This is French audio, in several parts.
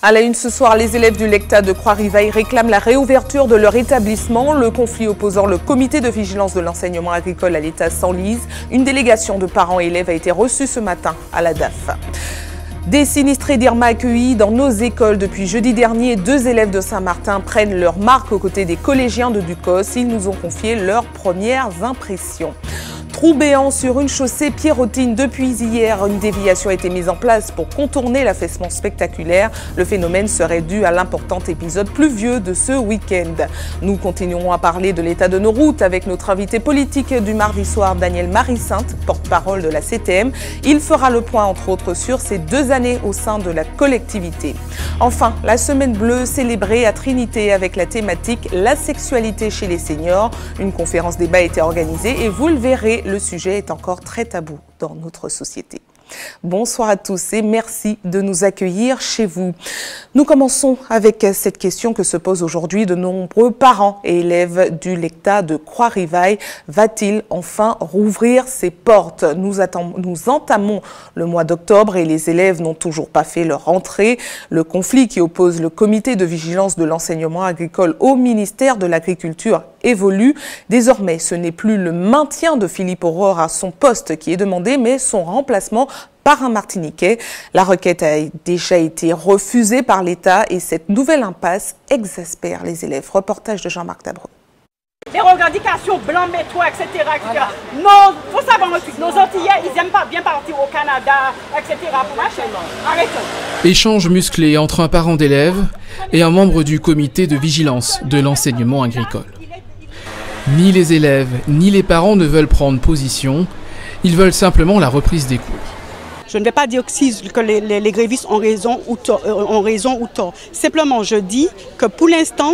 À la une ce soir, les élèves du LECTA de Croix-Rivaille réclament la réouverture de leur établissement. Le conflit opposant le comité de vigilance de l'enseignement agricole à l'État s'enlise. Une délégation de parents et élèves a été reçue ce matin à la DAF. Des sinistrés d'Irma accueillis dans nos écoles depuis jeudi dernier. 2 élèves de Saint-Martin prennent leur marque aux côtés des collégiens de Ducos. Ils nous ont confié leurs premières impressions. Trou béant sur une chaussée pierrotine. Depuis hier, une déviation a été mise en place pour contourner l'affaissement spectaculaire. Le phénomène serait dû à l'important épisode pluvieux de ce week-end. Nous continuerons à parler de l'état de nos routes avec notre invité politique du mardi soir, Daniel Marie-Sainte, porte-parole de la CTM. Il fera le point, entre autres, sur ces 2 années au sein de la collectivité. Enfin, la semaine bleue célébrée à Trinité avec la thématique « La sexualité chez les seniors ». Une conférence débat a été organisée et vous le verrez, le sujet est encore très tabou dans notre société. Bonsoir à tous et merci de nous accueillir chez vous. Nous commençons avec cette question que se posent aujourd'hui de nombreux parents et élèves du LECTA de Croix-Rivaille. Va-t-il enfin rouvrir ses portes? Nous entamons le mois d'octobre et les élèves n'ont toujours pas fait leur rentrée. Le conflit qui oppose le comité de vigilance de l'enseignement agricole au ministère de l'Agriculture évolue. Désormais, ce n'est plus le maintien de Philippe Aurore à son poste qui est demandé, mais son remplacement par un Martiniquais. La requête a déjà été refusée par l'État et cette nouvelle impasse exaspère les élèves. Reportage de Jean-Marc Dabreux. Les revendications blancs, métro, etc. etc. Non, il faut savoir un truc. Nos Antillais, ils n'aiment pas bien partir au Canada, etc. Pour marcher. Arrêtons. Échange musclé entre un parent d'élève et un membre du comité de vigilance de l'enseignement agricole. Ni les élèves, ni les parents ne veulent prendre position. Ils veulent simplement la reprise des cours. Je ne vais pas dire que les grévistes ont raison ou tort. Simplement, je dis que pour l'instant,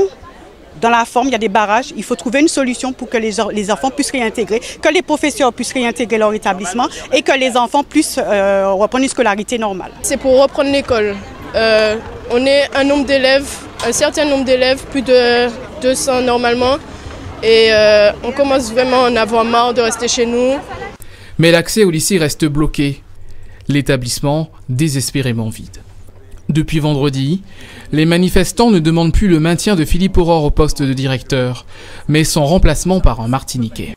dans la forme, il y a des barrages. Il faut trouver une solution pour que les enfants puissent réintégrer, que les professeurs puissent réintégrer leur établissement et que les enfants puissent reprendre une scolarité normale. C'est pour reprendre l'école. On est un certain nombre d'élèves, plus de 200 normalement. Et on commence vraiment à en avoir marre de rester chez nous. Mais l'accès au lycée reste bloqué. L'établissement désespérément vide. Depuis vendredi, les manifestants ne demandent plus le maintien de Philippe Aurore au poste de directeur, mais son remplacement par un Martiniquais.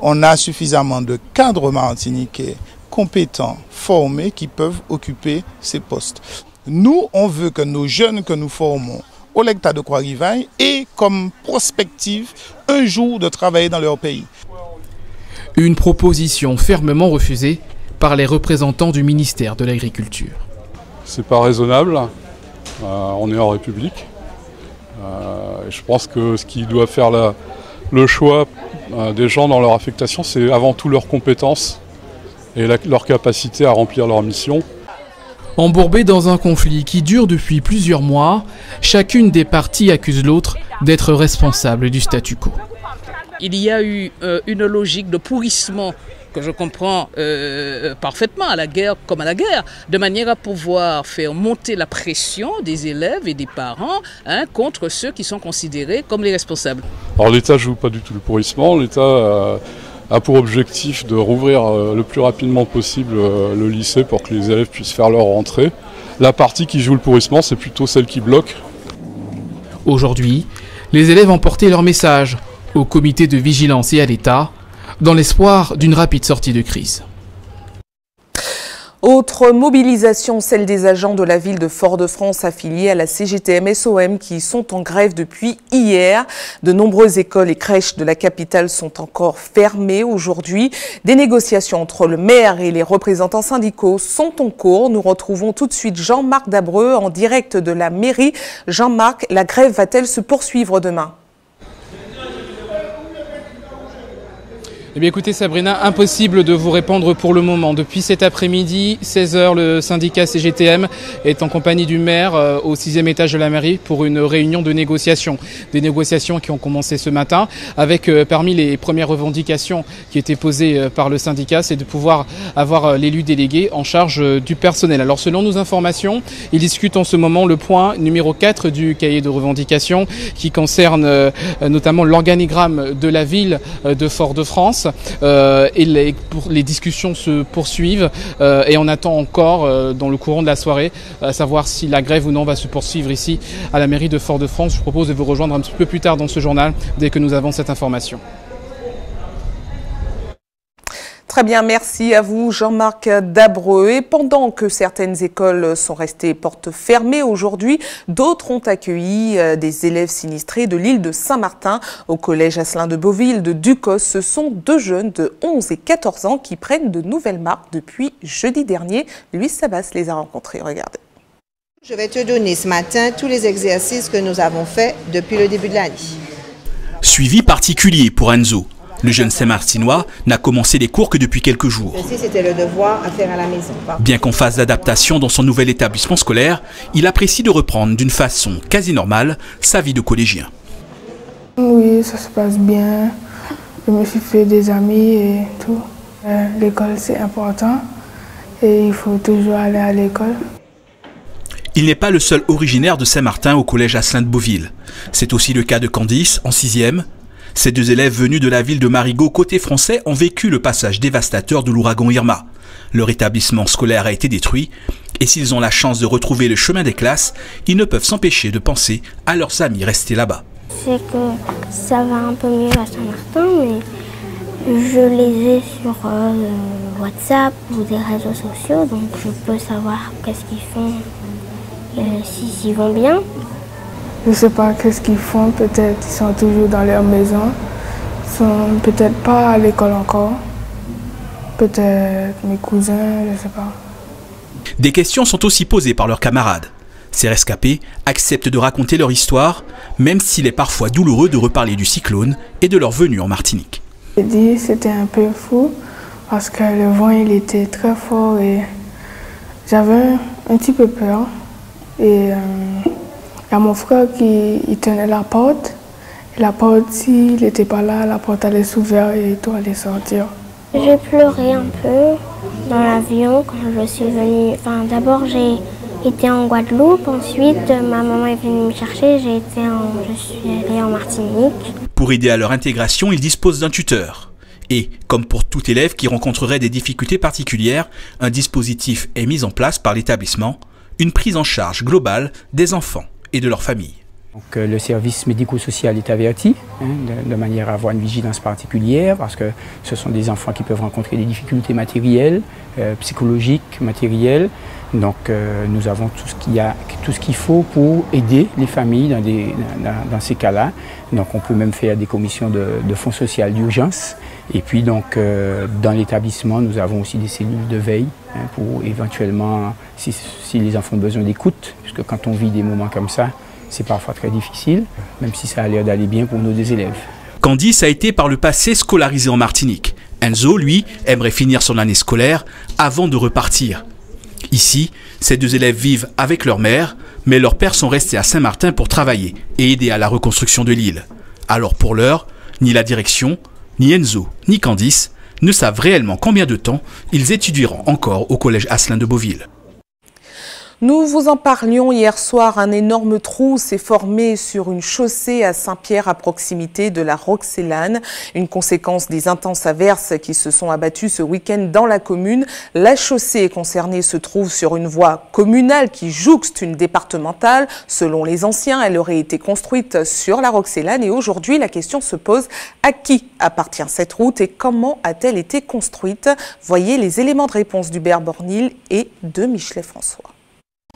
On a suffisamment de cadres martiniquais compétents, formés, qui peuvent occuper ces postes. Nous, on veut que nos jeunes que nous formons au LECTA de Croix-Rivaille aient comme prospective un jour de travailler dans leur pays. Une proposition fermement refusée par les représentants du ministère de l'Agriculture. C'est pas raisonnable, on est en République. Je pense que ce qui doit faire le choix des gens dans leur affectation, c'est avant tout leurs compétences et leur capacité à remplir leur mission. Embourbés dans un conflit qui dure depuis plusieurs mois, chacune des parties accuse l'autre d'être responsable du statu quo. Il y a eu une logique de pourrissement que je comprends parfaitement à la guerre comme à la guerre, de manière à pouvoir faire monter la pression des élèves et des parents contre ceux qui sont considérés comme les responsables. Alors l'État ne joue pas du tout le pourrissement, l'État a pour objectif de rouvrir le plus rapidement possible le lycée pour que les élèves puissent faire leur rentrée. La partie qui joue le pourrissement, c'est plutôt celle qui bloque. Aujourd'hui, les élèves ont porté leur message au comité de vigilance et à l'État, dans l'espoir d'une rapide sortie de crise. Autre mobilisation, celle des agents de la ville de Fort-de-France affiliés à la CGTM-SOM qui sont en grève depuis hier. De nombreuses écoles et crèches de la capitale sont encore fermées aujourd'hui. Des négociations entre le maire et les représentants syndicaux sont en cours. Nous retrouvons tout de suite Jean-Marc Dabreux en direct de la mairie. Jean-Marc, la grève va-t-elle se poursuivre demain ? Eh bien écoutez Sabrina, impossible de vous répondre pour le moment. Depuis cet après-midi, 16h, le syndicat CGTM est en compagnie du maire au 6e étage de la mairie pour une réunion de négociation. Des négociations qui ont commencé ce matin avec parmi les premières revendications qui étaient posées par le syndicat, c'est de pouvoir avoir l'élu délégué en charge du personnel. Alors selon nos informations, ils discutent en ce moment le point numéro 4 du cahier de revendications qui concerne notamment l'organigramme de la ville de Fort-de-France. et les discussions se poursuivent et on attend encore dans le courant de la soirée à savoir si la grève ou non va se poursuivre ici à la mairie de Fort-de-France. Je vous propose de vous rejoindre un petit peu plus tard dans ce journal dès que nous avons cette information. Très bien, merci à vous Jean-Marc Dabreux. Et pendant que certaines écoles sont restées portes fermées aujourd'hui, d'autres ont accueilli des élèves sinistrés de l'île de Saint-Martin au collège Asselin de Beauville de Ducos. Ce sont 2 jeunes de 11 et 14 ans qui prennent de nouvelles marques depuis jeudi dernier. Louis Sabas les a rencontrés, regardez. Je vais te donner ce matin tous les exercices que nous avons faits depuis le début de l'année. Suivi particulier pour Enzo. Le jeune Saint-Martinois n'a commencé les cours que depuis quelques jours. Ceci, c'était le devoir à faire à la maison. Bien qu'en phase d'adaptation dans son nouvel établissement scolaire, il apprécie de reprendre d'une façon quasi normale sa vie de collégien. Oui, ça se passe bien. Je me suis fait des amis et tout. L'école, c'est important et il faut toujours aller à l'école. Il n'est pas le seul originaire de Saint-Martin au collège Asselin de Beauville. C'est aussi le cas de Candice, en 6e. Ces 2 élèves venus de la ville de Marigot, côté français, ont vécu le passage dévastateur de l'ouragan Irma. Leur établissement scolaire a été détruit et s'ils ont la chance de retrouver le chemin des classes, ils ne peuvent s'empêcher de penser à leurs amis restés là-bas. C'est que ça va un peu mieux à Saint-Martin, mais je les ai sur WhatsApp ou des réseaux sociaux, donc je peux savoir qu'est-ce qu'ils font, s'ils vont bien. Je ne sais pas qu'est-ce qu'ils font, peut-être ils sont toujours dans leur maison, ils sont peut-être pas à l'école encore, peut-être mes cousins, je ne sais pas. Des questions sont aussi posées par leurs camarades. Ces rescapés acceptent de raconter leur histoire, même s'il est parfois douloureux de reparler du cyclone et de leur venue en Martinique. J'ai dit que c'était un peu fou parce que le vent il était très fort et j'avais un petit peu peur. Et il y a mon frère qui tenait la porte. Et la porte, s'il n'était pas là, la porte allait s'ouvrir et tout allait sortir. J'ai pleuré un peu dans l'avion quand je suis venue. Enfin, d'abord, j'ai été en Guadeloupe. Ensuite, ma maman est venue me chercher. Je suis allée en Martinique. Pour aider à leur intégration, ils disposent d'un tuteur. Et, comme pour tout élève qui rencontrerait des difficultés particulières, un dispositif est mis en place par l'établissement, une prise en charge globale des enfants et de leur famille. Donc, le service médico-social est averti de manière à avoir une vigilance particulière parce que ce sont des enfants qui peuvent rencontrer des difficultés matérielles, psychologiques, matérielles. Donc nous avons tout ce qu'il faut pour aider les familles dans ces cas-là. Donc on peut même faire des commissions de fonds social d'urgence. Et puis donc dans l'établissement, nous avons aussi des cellules de veille pour éventuellement, si les enfants ont besoin d'écoute, puisque quand on vit des moments comme ça, c'est parfois très difficile, même si ça a l'air d'aller bien pour nos 2 élèves. Candice a été par le passé scolarisé en Martinique. Enzo, lui, aimerait finir son année scolaire avant de repartir. Ici, ces 2 élèves vivent avec leur mère, mais leurs pères sont restés à Saint-Martin pour travailler et aider à la reconstruction de l'île. Alors pour l'heure, ni la direction, ni Enzo, ni Candice ne savent réellement combien de temps ils étudieront encore au collège Asselin de Beauville. Nous vous en parlions hier soir, un énorme trou s'est formé sur une chaussée à Saint-Pierre à proximité de la Roxelane. Une conséquence des intenses averses qui se sont abattues ce week-end dans la commune. La chaussée concernée se trouve sur une voie communale qui jouxte une départementale. Selon les anciens, elle aurait été construite sur la Roxelane et aujourd'hui la question se pose: à qui appartient cette route et comment a-t-elle été construite? Voyez les éléments de réponse d'Hubert Bornil et de Michelet François.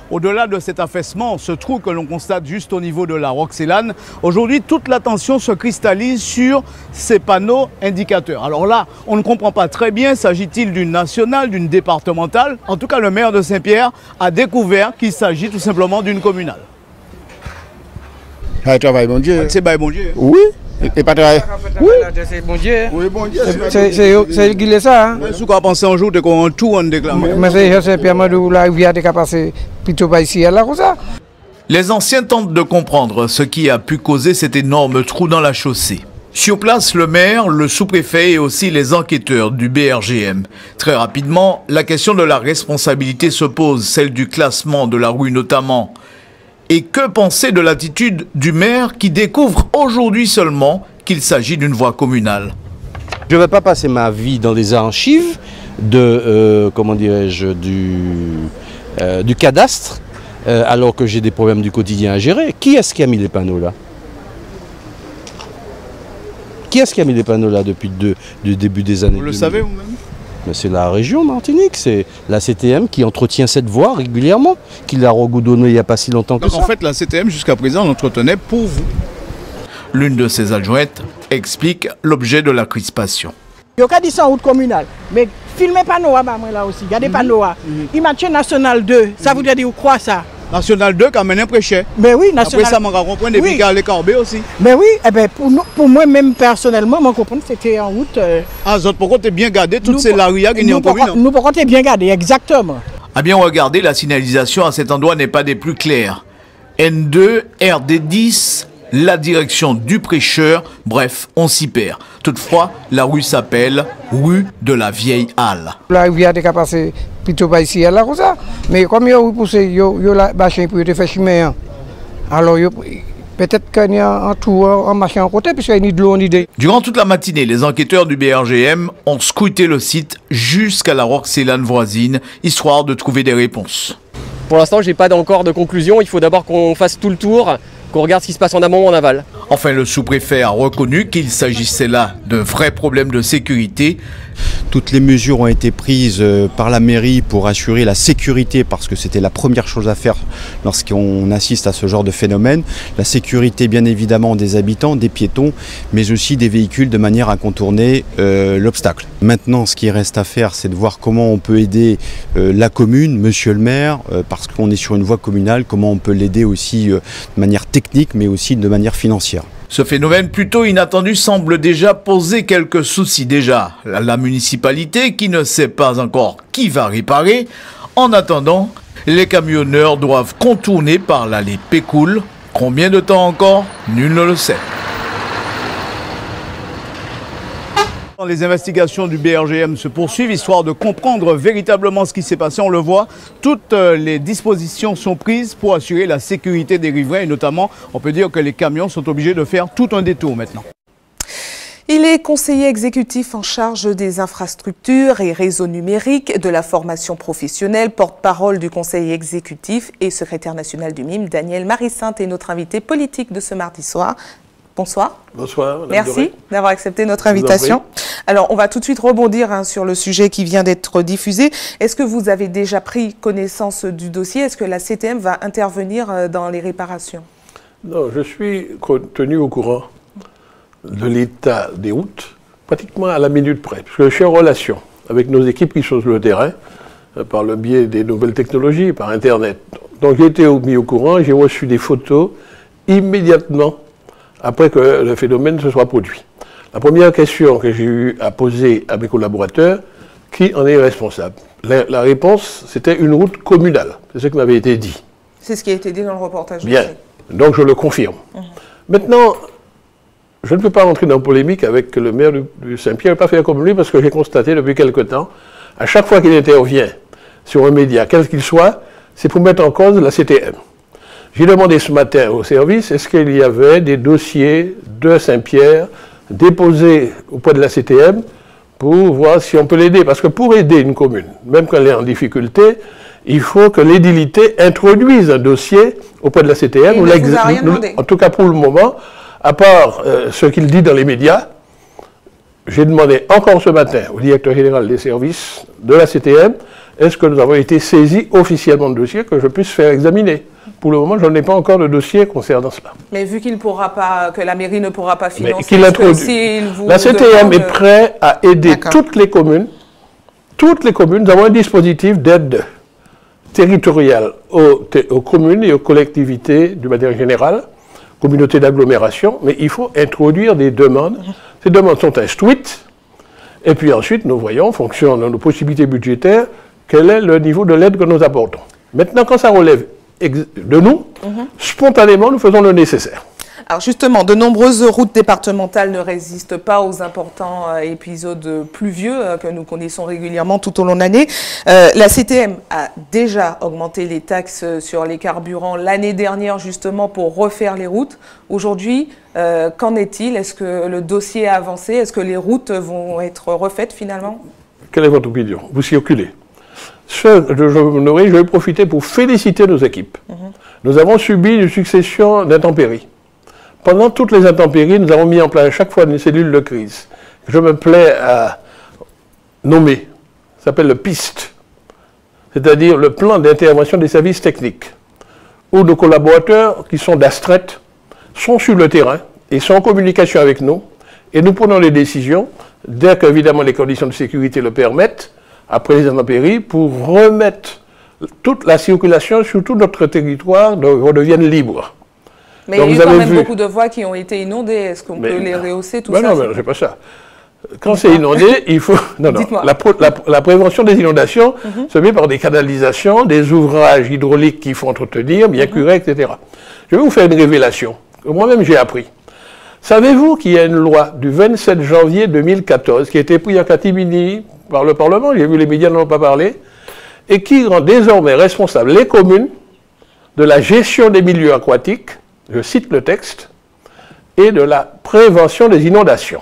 Au-delà de cet affaissement, ce trou que l'on constate juste au niveau de la Roxelane, aujourd'hui toute l'attention se cristallise sur ces panneaux indicateurs. Alors là, on ne comprend pas très bien, s'agit-il d'une nationale, d'une départementale? En tout cas, le maire de Saint-Pierre a découvert qu'il s'agit tout simplement d'une communale. Travail, bon Dieu. C'est bon Dieu. Oui. Et pas travailler. Oui. C'est bon Dieu. Oui, bon Dieu. C'est qui est ça. Si vous pensez un jour qu'on tout en déclame. Mais c'est Pierre Madou, la rivière qui a passé plutôt pas ici, là, comme ça. Les anciens tentent de comprendre ce qui a pu causer cet énorme trou dans la chaussée. Sur place, le maire, le sous-préfet et aussi les enquêteurs du BRGM. Très rapidement, la question de la responsabilité se pose, celle du classement de la rue notamment. Et que penser de l'attitude du maire qui découvre aujourd'hui seulement qu'il s'agit d'une voie communale? Je ne vais pas passer ma vie dans les archives de, comment dirais-je, du cadastre, alors que j'ai des problèmes du quotidien à gérer. Qui est-ce qui a mis les panneaux là? Qui est-ce qui a mis les panneaux là depuis le début des années 2000? Vous le savez vous-même? C'est la région Martinique, c'est la CTM qui entretient cette voie régulièrement, qui l'a regoudonnée il n'y a pas si longtemps que ça. En fait, la CTM jusqu'à présent l'entretenait pour vous. L'une de ses adjointes explique l'objet de la crispation. Il y a dit ça en route communale, mais filmez panneaux là aussi, il y a des panneaux. Imagine National 2, ça voudrait dire quoi ça? National 2 quand même prêché. Mais oui, National 2. Après ça, on comprend depuis qu'il y a les Corbet aussi. Mais oui, eh ben pour moi même personnellement, je comprends que c'était en route. Ah, vous pourquoi tu es bien gardé toutes ces larias qui n'y ont pas vu? Nous pourquoi tu es bien gardé, exactement. À bien regarder, la signalisation à cet endroit n'est pas des plus claires. N2, RD10, la direction du prêcheur, bref, on s'y perd. Toutefois, la rue s'appelle rue de la Vieille Halle. La rivière est passée plutôt par ici, là, comme ça. Mais comme il y a repoussé, il y a la machine pour te faire chimer. Alors, peut-être qu'il y a un tour en machin à côté, puisqu'il y a une de l'eau en idée. Durant toute la matinée, les enquêteurs du BRGM ont scruté le site jusqu'à la Roxelane voisine, histoire de trouver des réponses. Pour l'instant, je n'ai pas encore de conclusion. Il faut d'abord qu'on fasse tout le tour, qu'on regarde ce qui se passe en amont ou en aval. Enfin, le sous-préfet a reconnu qu'il s'agissait là de vrais problèmes de sécurité. Toutes les mesures ont été prises par la mairie pour assurer la sécurité, parce que c'était la première chose à faire lorsqu'on assiste à ce genre de phénomène. La sécurité, bien évidemment, des habitants, des piétons, mais aussi des véhicules, de manière à contourner l'obstacle. Maintenant, ce qui reste à faire, c'est de voir comment on peut aider la commune, monsieur le maire, parce qu'on est sur une voie communale, comment on peut l'aider aussi de manière technique, mais aussi de manière financière. Ce phénomène plutôt inattendu semble déjà poser quelques soucis déjà. La municipalité qui ne sait pas encore qui va réparer. En attendant, les camionneurs doivent contourner par l'allée Pécoul. Combien de temps encore? Nul ne le sait. Les investigations du BRGM se poursuivent, histoire de comprendre véritablement ce qui s'est passé. On le voit, toutes les dispositions sont prises pour assurer la sécurité des riverains et notamment, on peut dire que les camions sont obligés de faire tout un détour maintenant. Il est conseiller exécutif en charge des infrastructures et réseaux numériques, de la formation professionnelle, porte-parole du conseil exécutif et secrétaire national du MIM. Daniel Marie-Sainte est notre invité politique de ce mardi soir. Bonsoir. Bonsoir. Madame Merci Doré d'avoir accepté notre invitation. Alors, on va tout de suite rebondir sur le sujet qui vient d'être diffusé. Est-ce que vous avez déjà pris connaissance du dossier? Est-ce que la CTM va intervenir dans les réparations? Non, je suis tenu au courant de l'état des routes, pratiquement à la minute près, parce que je suis en relation avec nos équipes qui sont sur le terrain, par le biais des nouvelles technologies, par Internet. Donc j'ai été mis au courant, j'ai reçu des photos immédiatement après que le phénomène se soit produit. La première question que j'ai eu à poser à mes collaborateurs, qui en est responsable? La réponse, c'était une route communale. C'est ce qui m'avait été dit. C'est ce qui a été dit dans le reportage. Bien, donc je le confirme. Maintenant, je ne peux pas rentrer dans la polémique avec le maire de Saint-Pierre, pas faire comme lui, parce que j'ai constaté depuis quelque temps, à chaque fois qu'il intervient sur un média, quel qu'il soit, c'est pour mettre en cause la CTM. J'ai demandé ce matin au service, est-ce qu'il y avait des dossiers de Saint-Pierre déposés auprès de la CTM pour voir si on peut l'aider. Parce que pour aider une commune, même quand elle est en difficulté, il faut que l'édilité introduise un dossier auprès de la CTM. En tout cas pour le moment, à part ce qu'il dit dans les médias, j'ai demandé encore ce matin au directeur général des services de la CTM, est-ce que nous avons été saisis officiellement de dossier que je puisse faire examiner. Pour le moment, je n'ai pas encore de dossier concernant cela. Mais vu qu'il pourra pas, que la mairie ne pourra pas financer, la CTM est prête à aider toutes les communes. Toutes les communes, nous avons un dispositif d'aide territoriale aux communes et aux collectivités de manière générale, communautés d'agglomération, mais il faut introduire des demandes. Ces demandes sont instruites, et puis ensuite, nous voyons, en fonction de nos possibilités budgétaires, quel est le niveau de l'aide que nous apportons. Maintenant, quand ça relève de nous, spontanément, nous faisons le nécessaire. Alors justement, de nombreuses routes départementales ne résistent pas aux importants épisodes pluvieux que nous connaissons régulièrement tout au long de l'année. La CTM a déjà augmenté les taxes sur les carburants l'année dernière justement pour refaire les routes. Aujourd'hui, qu'en est-il? Est-ce que le dossier a avancé? Est-ce que les routes vont être refaites finalement? Quelle est votre opinion? Vous circulez. Je vais profiter pour féliciter nos équipes. Nous avons subi une succession d'intempéries. Pendant toutes les intempéries, nous avons mis en place à chaque fois une cellule de crise. Je me plais à nommer. Ça s'appelle le PIST, c'est-à-dire le plan d'intervention des services techniques, où nos collaborateurs qui sont d'Astret sont sur le terrain et sont en communication avec nous. Et nous prenons les décisions, dès qu'évidemment les conditions de sécurité le permettent, après les intempéries, pour remettre toute la circulation sur tout notre territoire redevienne libre. Mais donc, il y a eu quand même beaucoup de voies qui ont été inondées. Est-ce qu'on peut les rehausser, tout ça? Non, c'est pas ça. Quand c'est inondé, il faut... Non, la prévention des inondations se met par des canalisations, des ouvrages hydrauliques qu'il faut entretenir, bien curés, etc. Je vais vous faire une révélation que moi-même j'ai appris. Savez-vous qu'il y a une loi du 27 janvier 2014 qui a été prise en catimini par le Parlement, j'ai vu les médias n'en ont pas parlé, et qui rend désormais responsables les communes de la gestion des milieux aquatiques, je cite le texte, et de la prévention des inondations.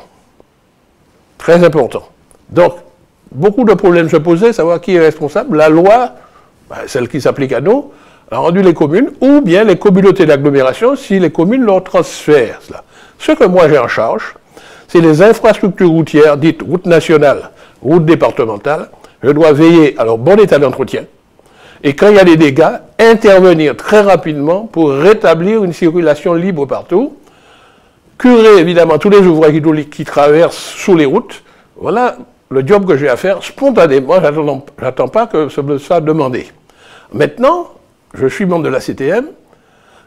Très important. Donc, beaucoup de problèmes se posaient, savoir qui est responsable. La loi, celle qui s'applique à nous, a rendu les communes, ou bien les communautés d'agglomération, si les communes leur transfèrent cela. Ce que moi j'ai en charge, c'est les infrastructures routières, dites routes nationales, routes départementales. Je dois veiller à leur bon état d'entretien. Et quand il y a des dégâts, intervenir très rapidement pour rétablir une circulation libre partout. Curer évidemment tous les ouvrages hydrauliques qui traversent sous les routes. Voilà le job que j'ai à faire spontanément. J'attends pas que ce soit demandé. Maintenant, je suis membre de la CTM.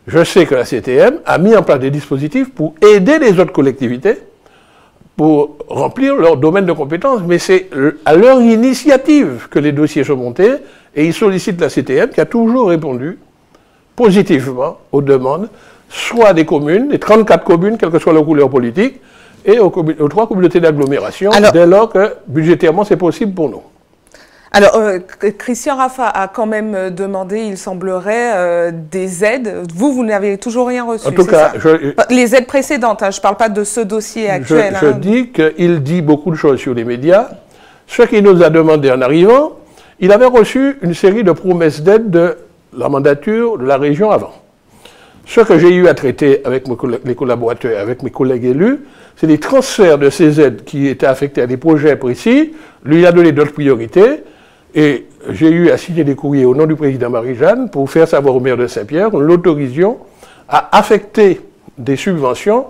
Je sais que la CTM a mis en place des dispositifs pour aider les autres collectivités pour remplir leur domaine de compétences. Mais c'est à leur initiative que les dossiers sont montés et ils sollicitent la CTM qui a toujours répondu positivement aux demandes, soit des communes, des 34 communes, quelle que soit leur couleur politique, et aux 3 communautés d'agglomération, dès lors que budgétairement c'est possible pour nous. Alors, Christian Raffa a quand même demandé, il semblerait, des aides. Vous n'avez toujours rien reçu, en tout cas, les aides précédentes, je ne parle pas de ce dossier actuel. Je dis qu'il dit beaucoup de choses sur les médias. Ce qu'il nous a demandé en arrivant, il avait reçu une série de promesses d'aide de la mandature de la région avant. Ce que j'ai eu à traiter avec les collaborateurs, avec mes collègues élus, c'est les transferts de ces aides qui étaient affectées à des projets précis. Lui a donné d'autres priorités. Et j'ai eu à signer des courriers au nom du président Marie-Jeanne pour faire savoir au maire de Saint-Pierre que nous l'autorisions à affecter des subventions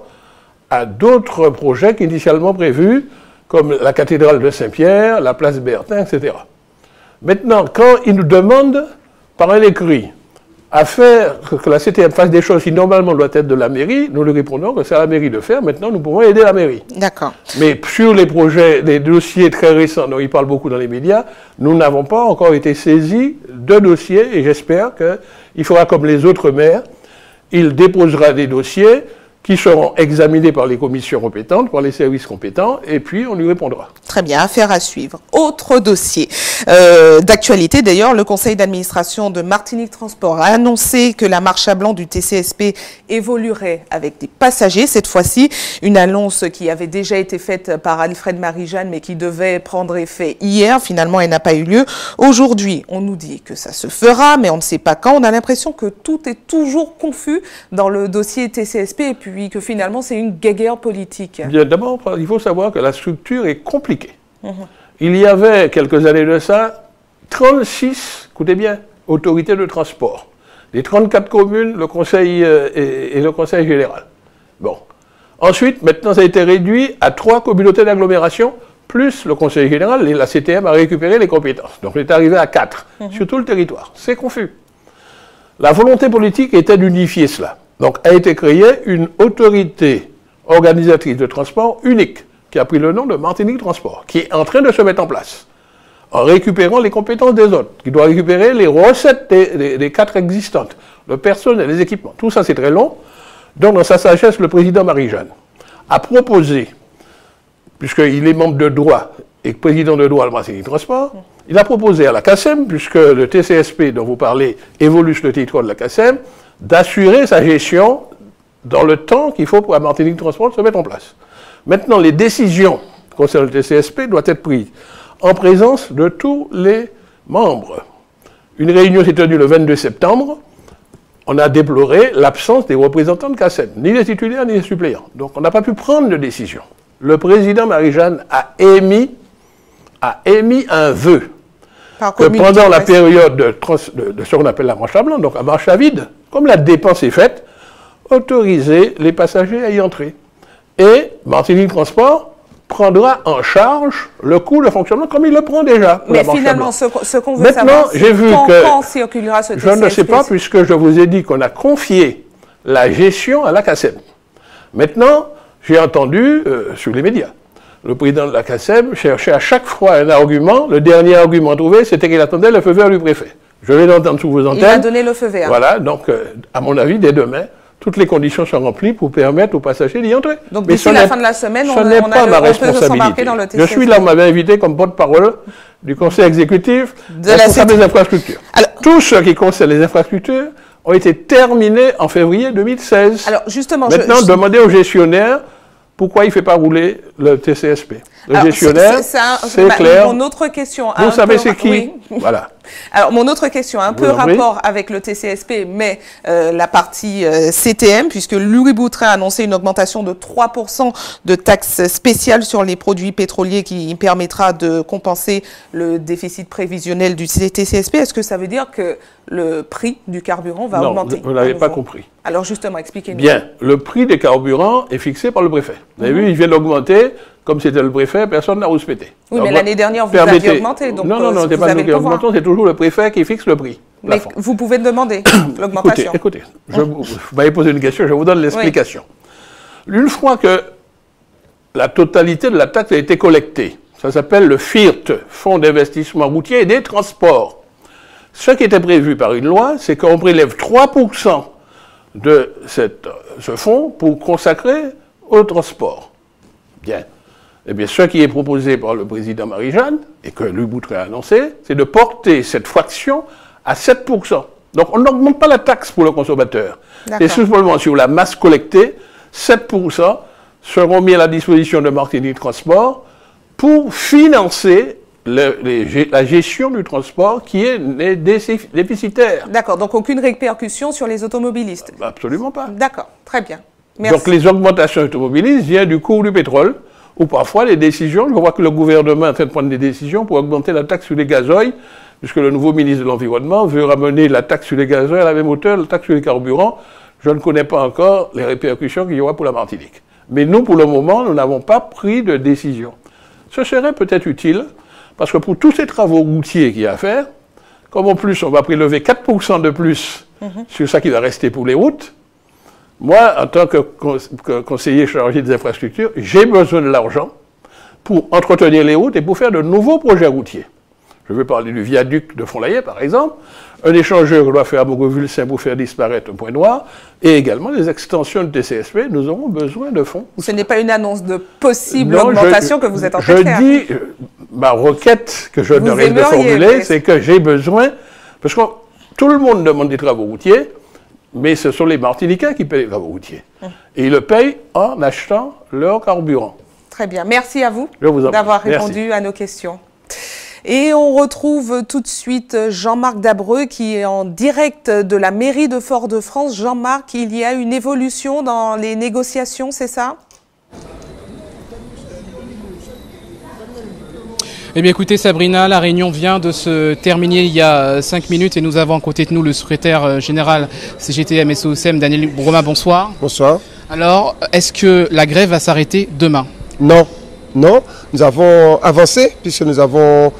à d'autres projets qu'initialement prévus, comme la cathédrale de Saint-Pierre, la place Bertin, etc. Maintenant, quand il nous demande par un écrit à faire que la CTM fasse des choses qui normalement doivent être de la mairie, nous lui répondons que c'est à la mairie de faire. Maintenant, nous pouvons aider la mairie. D'accord. Mais sur les projets, les dossiers très récents dont il parle beaucoup dans les médias, nous n'avons pas encore été saisis de dossiers et j'espère qu'il fera comme les autres maires. Il déposera des dossiers qui seront examinés par les commissions compétentes, par les services compétents, et puis on lui répondra. Très bien, affaire à suivre. Autre dossier d'actualité, d'ailleurs, le conseil d'administration de Martinique Transport a annoncé que la marche à blanc du TCSP évoluerait avec des passagers. Cette fois-ci, une annonce qui avait déjà été faite par Alfred Marie-Jeanne, mais qui devait prendre effet hier. Finalement, elle n'a pas eu lieu. Aujourd'hui, on nous dit que ça se fera, mais on ne sait pas quand. On a l'impression que tout est toujours confus dans le dossier TCSP, et puis que finalement c'est une guéguerre politique. Bien, d'abord, il faut savoir que la structure est compliquée. Il y avait quelques années de ça 36, écoutez bien, autorités de transport. Les 34 communes, le conseil et le conseil général. Bon. Ensuite, maintenant ça a été réduit à 3 communautés d'agglomération, plus le conseil général, et la CTM a récupéré les compétences. Donc on est arrivé à 4 sur tout le territoire. C'est confus. La volonté politique était d'unifier cela. Donc a été créée une autorité organisatrice de transport unique, qui a pris le nom de Martinique Transport, qui est en train de se mettre en place, en récupérant les compétences des autres, qui doit récupérer les recettes des 4 existantes, le personnel, les équipements. Tout ça, c'est très long. Donc, dans sa sagesse, le président Marie-Jeanne a proposé, puisqu'il est membre de droit et président de droit à la Martinique Transport, il a proposé à la CACEM, puisque le TCSP dont vous parlez évolue sur le territoire de la CACEM, d'assurer sa gestion dans le temps qu'il faut pour la Martinique Transport se mettre en place. Maintenant, les décisions concernant le TCSP doivent être prises en présence de tous les membres. Une réunion s'est tenue le 22 septembre. On a déploré l'absence des représentants de CACEM, ni les titulaires ni les suppléants. Donc on n'a pas pu prendre de décision. Le président Marie-Jeanne a émis un vœu que pendant la période de ce qu'on appelle la marche à blanc, donc la marche à vide, comme la dépense est faite, autoriser les passagers à y entrer. Et Martinique Transport prendra en charge le coût de fonctionnement comme il le prend déjà. Mais finalement, ce qu'on veut savoir, c'est quand circulera ce TCSP. Je ne sais pas, puisque je vous ai dit qu'on a confié la gestion à la CACEM. Maintenant, j'ai entendu sur les médias, le président de la CACEM cherchait à chaque fois un argument. Le dernier argument trouvé, c'était qu'il attendait le feu vert du préfet. Je vais l'entendre sous vos antennes. Il a donné le feu vert. Voilà, donc à mon avis, dès demain, toutes les conditions sont remplies pour permettre aux passagers d'y entrer. Donc d'ici la fin de la semaine, on peut s'embarquer dans le TCSP. Je suis là, on m'avait invité comme porte-parole du conseil exécutif responsable des infrastructures. Tous ceux qui concernent les infrastructures ont été terminés en février 2016. Alors justement, maintenant, demandez aux gestionnaires pourquoi il ne fait pas rouler le TCSP. Le gestionnaire, c'est clair. Mon autre question... Vous savez c'est qui? Oui. Voilà. Alors, mon autre question a un peu rapport avec le TCSP, mais la partie CTM, puisque Louis Boutrin a annoncé une augmentation de 3% de taxes spéciales sur les produits pétroliers qui permettra de compenser le déficit prévisionnel du TCSP. Est-ce que ça veut dire que le prix du carburant va augmenter? Non, vous n'avez pas compris. Alors justement, expliquez-nous. Bien, le prix des carburants est fixé par le préfet. Vous avez vu, il vient d'augmenter. Comme c'était le préfet, personne n'a rouspété. Oui, mais l'année dernière, vous aviez augmenté. Donc non, c'est pas nous qui augmentons, c'est toujours le préfet qui fixe le prix. Mais vous pouvez demander l'augmentation. Écoutez, vous m'avez posé une question, je vous donne l'explication. Oui. Une fois que la totalité de la taxe a été collectée, ça s'appelle le FIRT, Fonds d'investissement routier et des transports. Ce qui était prévu par une loi, c'est qu'on prélève 3% de ce fonds pour consacrer au transport. Bien. Eh bien, ce qui est proposé par le président Marie-Jeanne, et que Louis Boutrin a annoncé, c'est de porter cette fraction à 7%. Donc, on n'augmente pas la taxe pour le consommateur. C'est simplement sur la masse collectée, 7% seront mis à la disposition de Martinique Transport pour financer la gestion du transport qui est déficitaire. D'accord, donc aucune répercussion sur les automobilistes? Absolument pas. D'accord, très bien. Merci. Donc les augmentations automobilistes viennent du cours du pétrole, ou parfois les décisions, je vois que le gouvernement est en train de prendre des décisions pour augmenter la taxe sur les gazoils, puisque le nouveau ministre de l'Environnement veut ramener la taxe sur les gazoils à la même hauteur, la taxe sur les carburants. Je ne connais pas encore les répercussions qu'il y aura pour la Martinique. Mais nous, pour le moment, nous n'avons pas pris de décision. Ce serait peut-être utile, parce que pour tous ces travaux routiers qu'il y a à faire, comme en plus on va prélever 4% de plus sur ça qui va rester pour les routes, moi, en tant que conseiller chargé des infrastructures, j'ai besoin de l'argent pour entretenir les routes et pour faire de nouveaux projets routiers. Je veux parler du viaduc de Fonlaillet, par exemple, un échangeur que doit faire à Bourgouville-Saint pour faire disparaître un point noir, et également des extensions de TCSP. Nous aurons besoin de fonds. Ce n'est pas une annonce de possible augmentation que vous êtes en train de faire. Je dis, ma requête que je devrais de formuler, c'est que j'ai besoin, parce que tout le monde demande des travaux routiers, mais ce sont les Martiniquais qui payent les travaux routiers. Et ils le payent en achetant leur carburant. Très bien. Merci à vous d'avoir répondu à nos questions. Et on retrouve tout de suite Jean-Marc Dabreux qui est en direct de la mairie de Fort-de-France. Jean-Marc, il y a une évolution dans les négociations, c'est ça ? Eh bien écoutez Sabrina, la réunion vient de se terminer il y a 5 minutes et nous avons à côté de nous le secrétaire général CGTM et SOSM, Daniel Broma, bonsoir. Bonsoir. Alors, est-ce que la grève va s'arrêter demain? Non, non. Nous avons avancé puisque nous avons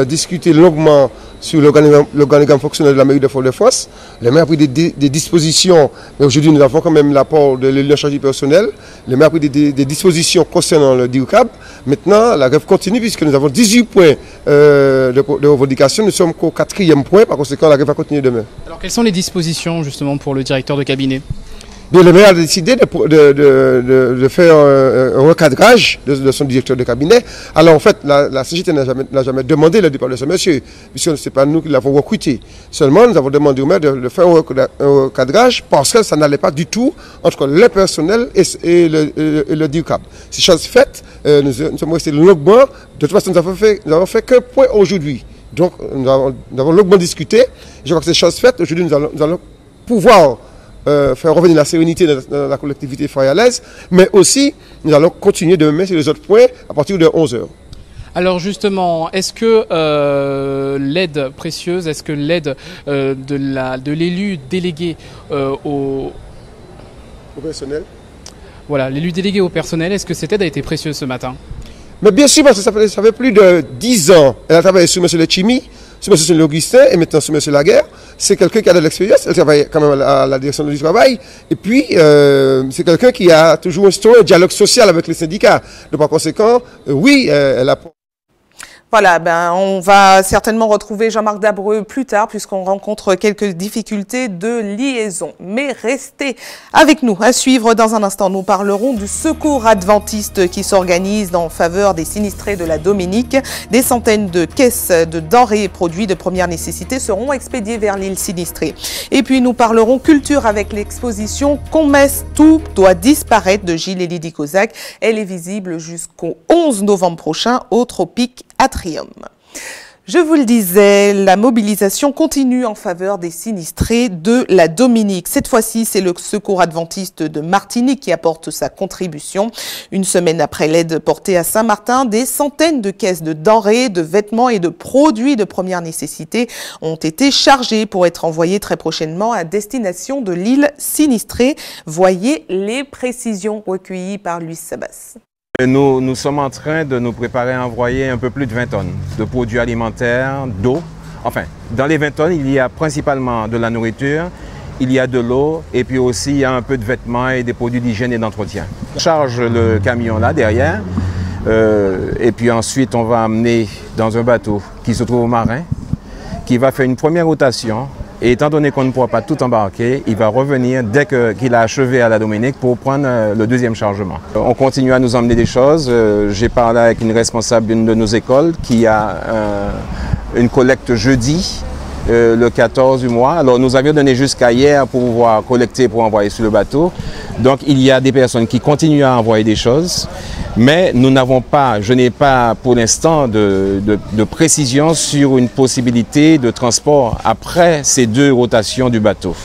discuté longuement sur l'organigramme fonctionnel de la mairie de Fort-de-France. Le maire a pris des dispositions, mais aujourd'hui nous avons quand même l'apport de l'élu chargé du personnel. Le maire a pris des dispositions concernant le DIRCAB. Maintenant, la grève continue puisque nous avons 18 points de revendication. Nous sommes qu'au 4e point, par conséquent la grève va continuer demain. Alors quelles sont les dispositions justement pour le directeur de cabinet? Mais le maire a décidé de faire un recadrage de son directeur de cabinet. Alors en fait, la CGT n'a jamais demandé le départ de ce monsieur, puisque ce n'est pas nous qui l'avons recruté. Seulement, nous avons demandé au maire de faire un recadrage parce que ça n'allait pas du tout entre le personnel et le DIRCAB. C'est chose faite, nous sommes restés longuement. De toute façon, nous n'avons fait qu'un point aujourd'hui. Donc, nous avons longuement discuté. Je crois que c'est chose faite. Aujourd'hui, nous allons pouvoir faire revenir la sérénité dans la collectivité fayalaise, mais aussi, nous allons continuer demain sur les autres points à partir de 11h. Alors justement, est-ce que l'aide précieuse, est-ce que l'aide de l'élu délégué au personnel, voilà, l'élu délégué au personnel, est-ce que cette aide a été précieuse ce matin? Mais bien sûr, parce que ça fait plus de 10 ans. Elle a travaillé sur M. Lechimi, sur M. Augustin et maintenant sur M. Laguerre. C'est quelqu'un qui a de l'expérience. Elle travaille quand même à la direction du travail. Et puis, c'est quelqu'un qui a toujours instauré un dialogue social avec les syndicats. Donc, par conséquent, oui, elle a... Voilà, on va certainement retrouver Jean-Marc Dabreu plus tard puisqu'on rencontre quelques difficultés de liaison. Mais restez avec nous. À suivre dans un instant, nous parlerons du secours adventiste qui s'organise en faveur des sinistrés de la Dominique. Des centaines de caisses de denrées et produits de première nécessité seront expédiées vers l'île sinistrée. Et puis nous parlerons culture avec l'exposition Comès, tout doit disparaître de Gilles et Lydie Kozak. Elle est visible jusqu'au 11 novembre prochain au Tropique Atrium. Je vous le disais, la mobilisation continue en faveur des sinistrés de la Dominique. Cette fois-ci, c'est le secours adventiste de Martinique qui apporte sa contribution. Une semaine après l'aide portée à Saint-Martin, des centaines de caisses de denrées, de vêtements et de produits de première nécessité ont été chargées pour être envoyées très prochainement à destination de l'île sinistrée. Voyez les précisions recueillies par Luis Sabas. Nous sommes en train de nous préparer à envoyer un peu plus de 20 tonnes de produits alimentaires, d'eau. Enfin, dans les 20 tonnes, il y a principalement de la nourriture, il y a de l'eau et puis aussi il y a un peu de vêtements et des produits d'hygiène et d'entretien. On charge le camion là derrière et puis ensuite on va amener dans un bateau qui se trouve au marin, qui va faire une première rotation. Et étant donné qu'on ne pourra pas tout embarquer, il va revenir dès qu'il a achevé à la Dominique pour prendre le deuxième chargement. On continue à nous emmener des choses. J'ai parlé avec une responsable d'une de nos écoles qui a une collecte jeudi, le 14 du mois. Alors nous avions donné jusqu'à hier pour pouvoir collecter pour envoyer sur le bateau. Donc il y a des personnes qui continuent à envoyer des choses. Mais nous n'avons pas, je n'ai pas pour l'instant de précision sur une possibilité de transport après ces deux rotations du bateau.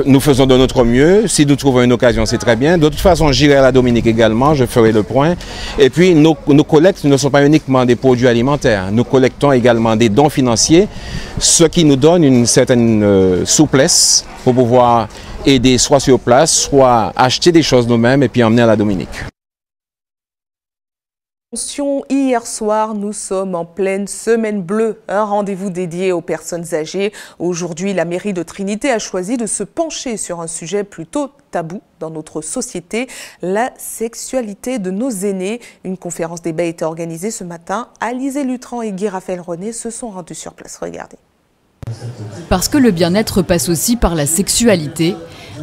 Nous faisons de notre mieux. Si nous trouvons une occasion, c'est très bien. De toute façon, j'irai à la Dominique également, je ferai le point. Et puis, nos collectes ne sont pas uniquement des produits alimentaires. Nous collectons également des dons financiers, ce qui nous donne une certaine souplesse pour pouvoir aider soit sur place, soit acheter des choses nous-mêmes et puis emmener à la Dominique. Hier soir, nous sommes en pleine semaine bleue, un rendez-vous dédié aux personnes âgées. Aujourd'hui, la mairie de Trinité a choisi de se pencher sur un sujet plutôt tabou dans notre société, la sexualité de nos aînés. Une conférence débat a été organisée ce matin. Alizé Lutran et Guy Raphaël René se sont rendus sur place. Regardez. Parce que le bien-être passe aussi par la sexualité,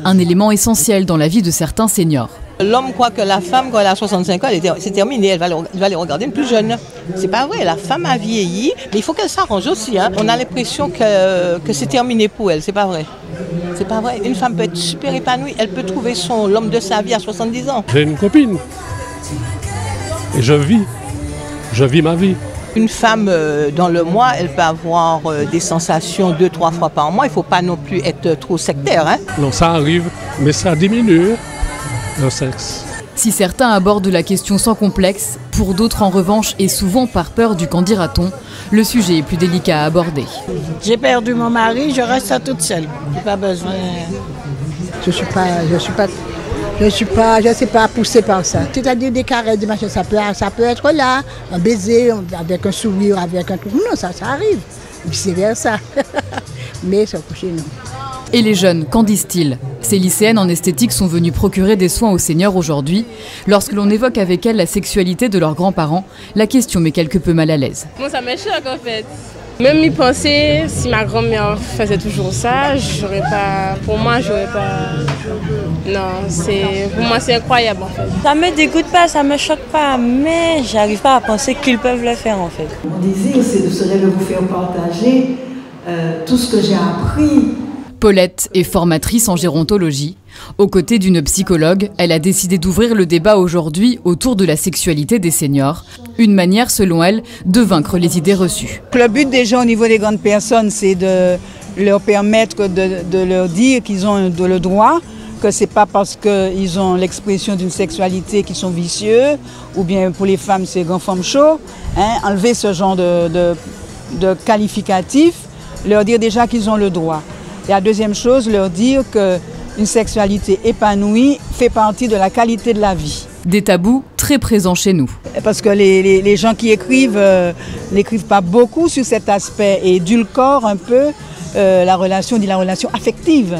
un élément essentiel dans la vie de certains seniors. L'homme croit que la femme, quand elle a 65 ans, c'est terminé, elle va les regarder une plus jeune. C'est pas vrai, la femme a vieilli, mais il faut qu'elle s'arrange aussi. Hein. On a l'impression que c'est terminé pour elle, c'est pas vrai. C'est pas vrai. Une femme peut être super épanouie, elle peut trouver l'homme de sa vie à 70 ans. J'ai une copine et je vis ma vie. Une femme, dans le mois, elle peut avoir des sensations 2-3 fois par mois. Il ne faut pas non plus être trop sectaire. Hein. Non, ça arrive, mais ça diminue le sexe. Si certains abordent la question sans complexe, pour d'autres en revanche, et souvent par peur du qu'en dira-t-on, le sujet est plus délicat à aborder. J'ai perdu mon mari, je reste toute seule. J'ai pas besoin. Je sais pas poussée par ça. C'est-à-dire des caresses, des machins, ça peut être là, un baiser, avec un sourire, avec un truc. Non, ça arrive. Vice versa. Mais ça coucher, non. Et les jeunes, qu'en disent-ils? Ces lycéennes en esthétique sont venues procurer des soins aux seniors aujourd'hui. Lorsque l'on évoque avec elles la sexualité de leurs grands-parents, la question met quelque peu mal à l'aise. Moi, ça me choque en fait. Même y penser, si ma grand-mère faisait toujours ça, pour moi, j'aurais pas... Non, pour moi, c'est incroyable en fait. Ça me dégoûte pas, ça me choque pas, mais j'arrive pas à penser qu'ils peuvent le faire en fait. Mon désir, serait de vous faire partager tout ce que j'ai appris. Paulette est formatrice en gérontologie. Aux côtés d'une psychologue, elle a décidé d'ouvrir le débat aujourd'hui autour de la sexualité des seniors. Une manière, selon elle, de vaincre les idées reçues. Le but déjà au niveau des grandes personnes, c'est de leur permettre de leur dire qu'ils ont le droit, que c'est pas parce qu'ils ont l'expression d'une sexualité qu'ils sont vicieux, ou bien pour les femmes c'est grand femme chaud, enlever ce genre de qualificatif, leur dire déjà qu'ils ont le droit. Et la deuxième chose, leur dire qu'une sexualité épanouie fait partie de la qualité de la vie. Des tabous très présents chez nous. Parce que les gens qui écrivent n'écrivent pas beaucoup sur cet aspect et édulcorent un peu la relation affective.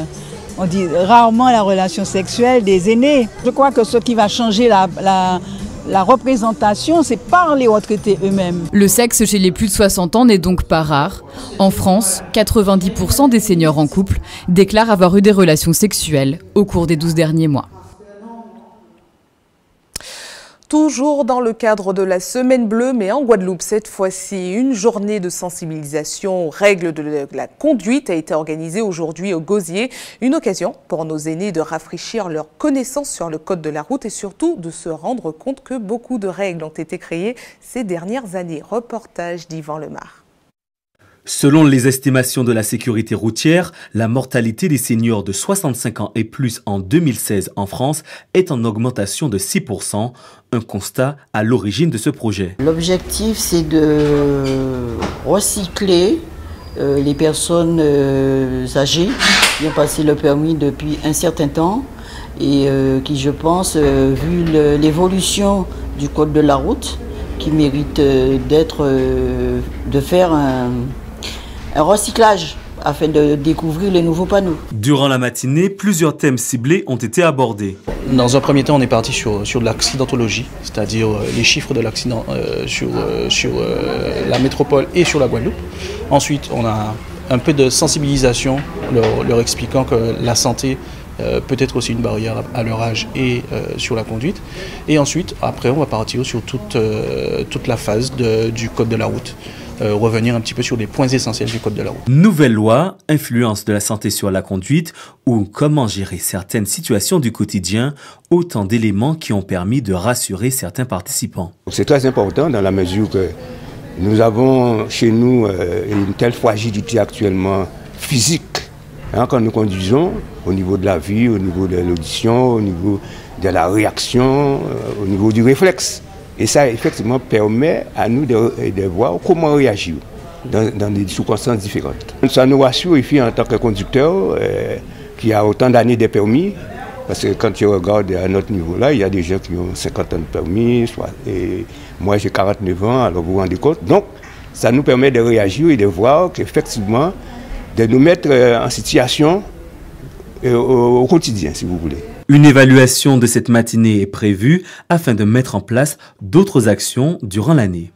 On dit rarement la relation sexuelle des aînés. Je crois que ce qui va changer la représentation, c'est par les retraités eux-mêmes. Le sexe chez les plus de 60 ans n'est donc pas rare. En France, 90% des seniors en couple déclarent avoir eu des relations sexuelles au cours des 12 derniers mois. Toujours dans le cadre de la Semaine bleue, mais en Guadeloupe cette fois-ci, une journée de sensibilisation aux règles de la conduite a été organisée aujourd'hui au Gosier. Une occasion pour nos aînés de rafraîchir leurs connaissances sur le code de la route et surtout de se rendre compte que beaucoup de règles ont été créées ces dernières années. Reportage d'Yvan Lemar. Selon les estimations de la sécurité routière, la mortalité des seniors de 65 ans et plus en 2016 en France est en augmentation de 6%, un constat à l'origine de ce projet. L'objectif, c'est de recycler les personnes âgées qui ont passé le permis depuis un certain temps et qui, je pense, vu l'évolution du code de la route, qui mérite de faire un recyclage afin de découvrir les nouveaux panneaux. Durant la matinée, plusieurs thèmes ciblés ont été abordés. Dans un premier temps, on est parti sur de l'accidentologie, c'est-à-dire les chiffres de l'accident sur la métropole et sur la Guadeloupe. Ensuite, on a un peu de sensibilisation, leur expliquant que la santé peut être aussi une barrière à leur âge et sur la conduite. Et ensuite, après, on va partir sur toute la phase du code de la route. Revenir un petit peu sur les points essentiels du code de la route. Nouvelle loi, influence de la santé sur la conduite ou comment gérer certaines situations du quotidien, autant d'éléments qui ont permis de rassurer certains participants. C'est très important dans la mesure que nous avons chez nous une telle fragilité actuellement physique quand nous conduisons, au niveau de la vue, au niveau de l'audition, au niveau de la réaction, au niveau du réflexe. Et ça, effectivement, permet à nous de voir comment réagir dans des circonstances différentes. Ça nous rassure ici en tant que conducteur qui a autant d'années de permis, parce que quand tu regardes à notre niveau-là, il y a des gens qui ont 50 ans de permis, et moi j'ai 49 ans, alors vous vous rendez compte. Donc, ça nous permet de réagir et de voir qu'effectivement, de nous mettre en situation au quotidien, si vous voulez. Une évaluation de cette matinée est prévue afin de mettre en place d'autres actions durant l'année.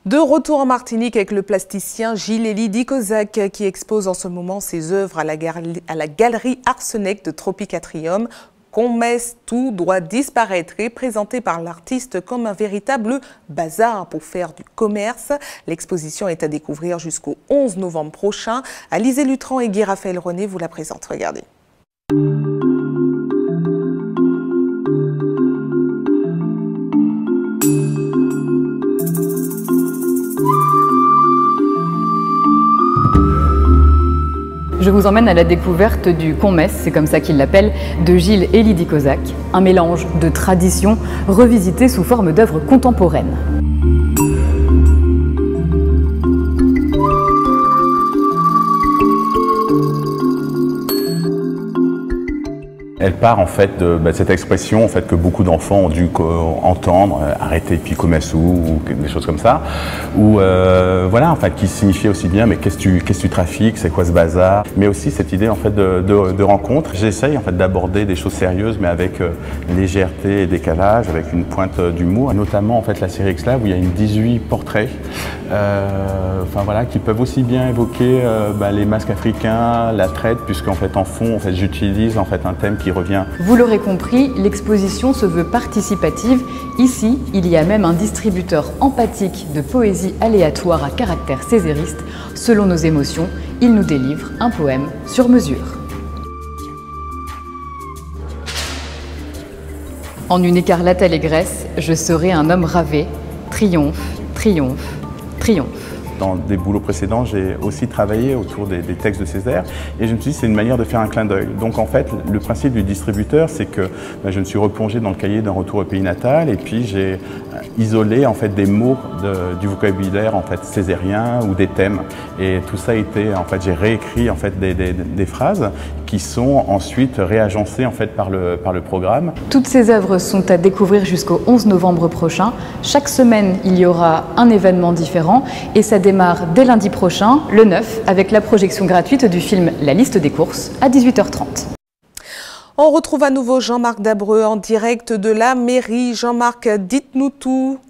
De retour en Martinique avec le plasticien Gilles-Élie Kozak qui expose en ce moment ses œuvres à la galerie Arsenec de Tropicatrium. Comès, tout doit disparaître est présenté par l'artiste comme un véritable bazar pour faire du commerce. L'exposition est à découvrir jusqu'au 11 novembre prochain. Alizé Lutran et Guy Raphaël René vous la présentent. Regardez. Je vous emmène à la découverte du Comès, c'est comme ça qu'il l'appelle, de Gilles-Élie Kozak, un mélange de traditions revisitées sous forme d'œuvres contemporaines. Elle part en fait de cette expression en fait que beaucoup d'enfants ont dû entendre, arrêter Picomessou ou des choses comme ça, ou voilà en fait qui signifiait aussi bien mais qu'est-ce que tu trafiques, c'est quoi ce bazar, mais aussi cette idée en fait de rencontre. J'essaye en fait d'aborder des choses sérieuses mais avec légèreté et décalage, avec une pointe d'humour, notamment en fait la série Exclave où il y a 18 portraits, enfin voilà qui peuvent aussi bien évoquer les masques africains, la traite, puisqu'en fait en fond en fait j'utilise en fait un thème qui revient. Vous l'aurez compris, l'exposition se veut participative. Ici, il y a même un distributeur empathique de poésie aléatoire à caractère césariste. Selon nos émotions, il nous délivre un poème sur mesure. En une écarlate allégresse, je serai un homme ravé. Triomphe, triomphe, triomphe. Dans des boulots précédents, j'ai aussi travaillé autour des textes de Césaire et je me suis dit que c'est une manière de faire un clin d'œil. Donc en fait, le principe du distributeur, c'est que je me suis replongé dans le cahier d'un retour au pays natal et puis j'ai isolé en fait des mots du vocabulaire en fait césarien ou des thèmes. Et tout ça a été, en fait, j'ai réécrit en fait des phrases qui sont ensuite réagencées en fait par le programme. Toutes ces œuvres sont à découvrir jusqu'au 11 novembre prochain. Chaque semaine, il y aura un événement différent et ça démarre dès lundi prochain, le 9, avec la projection gratuite du film La liste des courses à 18h30. On retrouve à nouveau Jean-Marc Dabreu en direct de la mairie. Jean-Marc, dites-nous tout.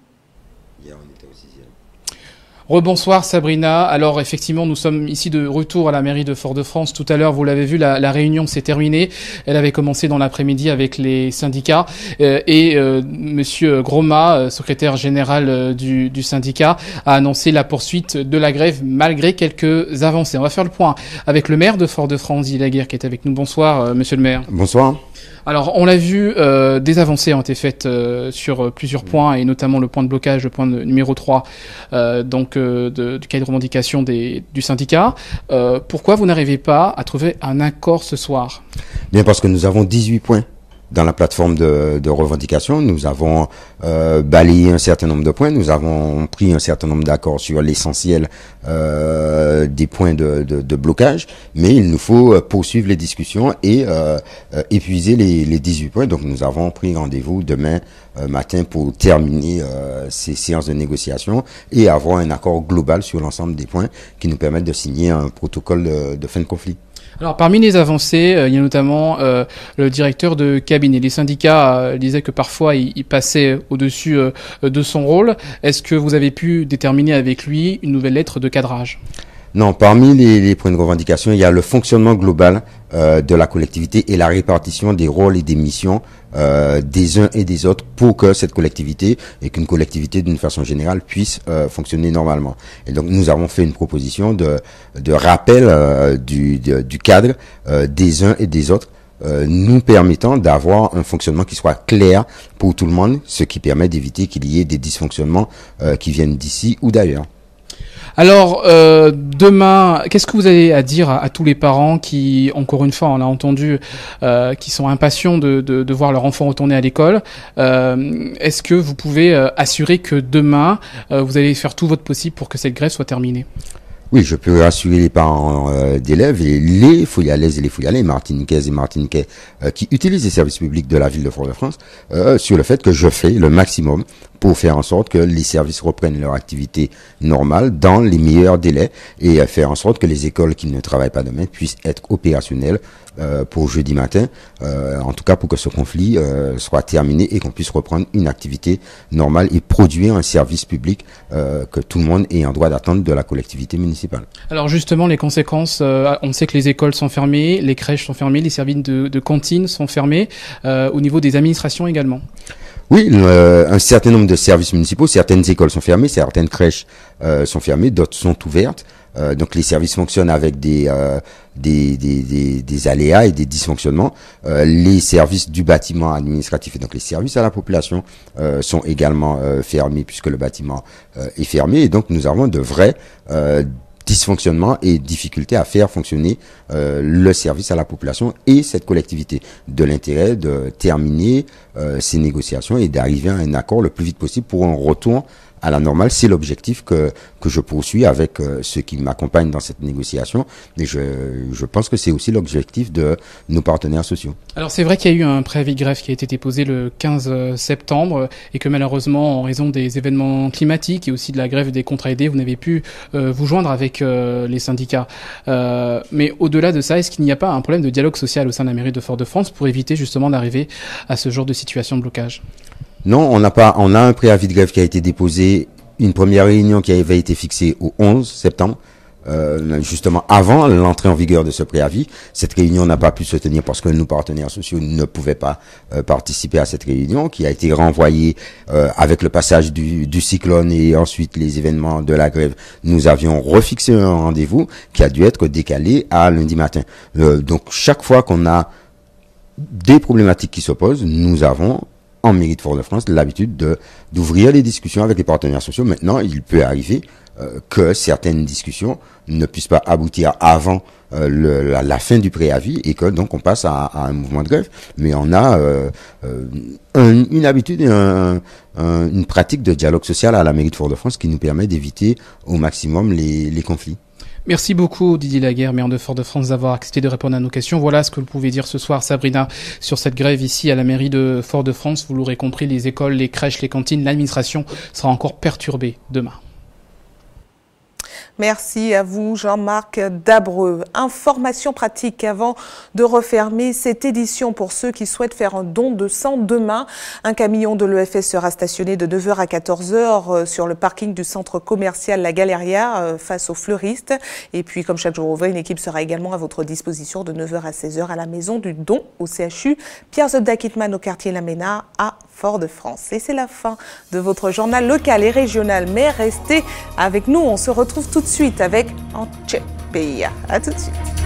Rebonsoir Sabrina. Alors effectivement, nous sommes ici de retour à la mairie de Fort-de-France. Tout à l'heure, vous l'avez vu, la réunion s'est terminée. Elle avait commencé dans l'après-midi avec les syndicats Monsieur Groma, secrétaire général du syndicat, a annoncé la poursuite de la grève malgré quelques avancées. On va faire le point avec le maire de Fort-de-France, Guy Laguerre, qui est avec nous. Bonsoir, monsieur le maire. Bonsoir. Alors, on l'a vu, des avancées ont été faites sur plusieurs points, et notamment le point de blocage, le point numéro 3, du cahier de revendication du syndicat. Pourquoi vous n'arrivez pas à trouver un accord ce soir? Bien, parce que nous avons 18 points dans la plateforme de revendication. Nous avons balayé un certain nombre de points. Nous avons pris un certain nombre d'accords sur l'essentiel des points de blocage. Mais il nous faut poursuivre les discussions et épuiser les 18 points. Donc nous avons pris rendez-vous demain matin pour terminer ces séances de négociation et avoir un accord global sur l'ensemble des points qui nous permettent de signer un protocole de fin de conflit. Alors, parmi les avancées, il y a notamment le directeur de cabinet. Les syndicats disaient que parfois il passait au-dessus de son rôle. Est-ce que vous avez pu déterminer avec lui une nouvelle lettre de cadrage? Non, parmi les points de revendication, il y a le fonctionnement global de la collectivité et la répartition des rôles et des missions des uns et des autres pour que cette collectivité et qu'une collectivité d'une façon générale puisse fonctionner normalement. Et donc nous avons fait une proposition de rappel du cadre des uns et des autres, nous permettant d'avoir un fonctionnement qui soit clair pour tout le monde, ce qui permet d'éviter qu'il y ait des dysfonctionnements qui viennent d'ici ou d'ailleurs. Alors, demain, qu'est-ce que vous avez à dire à tous les parents qui, encore une fois, on l'a entendu, qui sont impatients de voir leur enfant retourner à l'école? Est-ce que vous pouvez assurer que demain, vous allez faire tout votre possible pour que cette grève soit terminée? Oui, je peux rassurer les parents d'élèves et les folialaises et les folialais, martiniquaises et martiniquais qui utilisent les services publics de la ville de Fort-de-France sur le fait que je fais le maximum pour faire en sorte que les services reprennent leur activité normale dans les meilleurs délais et faire en sorte que les écoles qui ne travaillent pas demain puissent être opérationnelles pour jeudi matin, en tout cas pour que ce conflit soit terminé et qu'on puisse reprendre une activité normale et produire un service public que tout le monde est en droit d'attendre de la collectivité municipale. Alors justement, les conséquences, on sait que les écoles sont fermées, les crèches sont fermées, les services de cantine sont fermés, au niveau des administrations également. Oui, un certain nombre de services municipaux, certaines écoles sont fermées, certaines crèches sont fermées, d'autres sont ouvertes. Donc les services fonctionnent avec des aléas et des dysfonctionnements. Les services du bâtiment administratif et donc les services à la population sont également fermés puisque le bâtiment est fermé. Et donc nous avons de vrais dysfonctionnements et difficultés à faire fonctionner le service à la population et cette collectivité, de l'intérêt de terminer ces négociations et d'arriver à un accord le plus vite possible pour un retour à la normale. C'est l'objectif que je poursuis avec ceux qui m'accompagnent dans cette négociation. Et je pense que c'est aussi l'objectif de nos partenaires sociaux. Alors c'est vrai qu'il y a eu un préavis de grève qui a été déposé le 15 septembre et que malheureusement, en raison des événements climatiques et aussi de la grève des contrats aidés, vous n'avez pu vous joindre avec les syndicats. Mais au-delà de ça, est-ce qu'il n'y a pas un problème de dialogue social au sein de la mairie de Fort-de-France pour éviter justement d'arriver à ce genre de situation de blocage? Non, on a un préavis de grève qui a été déposé, une première réunion qui avait été fixée au 11 septembre. Justement avant l'entrée en vigueur de ce préavis. Cette réunion n'a pas pu se tenir parce que nos partenaires sociaux ne pouvaient pas participer à cette réunion, qui a été renvoyée avec le passage du cyclone et ensuite les événements de la grève. Nous avions refixé un rendez-vous qui a dû être décalé à lundi matin. Donc chaque fois qu'on a des problématiques qui s'opposent, nous avons en mairie de Fort-de-France l'habitude d'ouvrir les discussions avec les partenaires sociaux. Maintenant, il peut arriver que certaines discussions ne puissent pas aboutir avant la fin du préavis et que donc on passe à un mouvement de grève. Mais on a une habitude et une pratique de dialogue social à la mairie de Fort-de-France qui nous permet d'éviter au maximum les conflits. Merci beaucoup Didier Laguerre, maire de Fort-de-France, d'avoir accepté de répondre à nos questions. Voilà ce que vous pouvez dire ce soir, Sabrina, sur cette grève ici à la mairie de Fort-de-France. Vous l'aurez compris, les écoles, les crèches, les cantines, l'administration sera encore perturbée demain. Merci à vous, Jean-Marc Dabreux. Information pratique avant de refermer cette édition pour ceux qui souhaitent faire un don de sang demain. Un camion de l'EFS sera stationné de 9h à 14h sur le parking du centre commercial La Galeria face aux fleuristes. Et puis, comme chaque jour ouvré, une équipe sera également à votre disposition de 9h à 16h à la maison du don au CHU Pierre Zobda Kittmann au quartier Lamena à Fort-de-France. Et c'est la fin de votre journal local et régional. Mais restez avec nous, on se retrouve tout de suite avec Antje Peya. À tout de suite.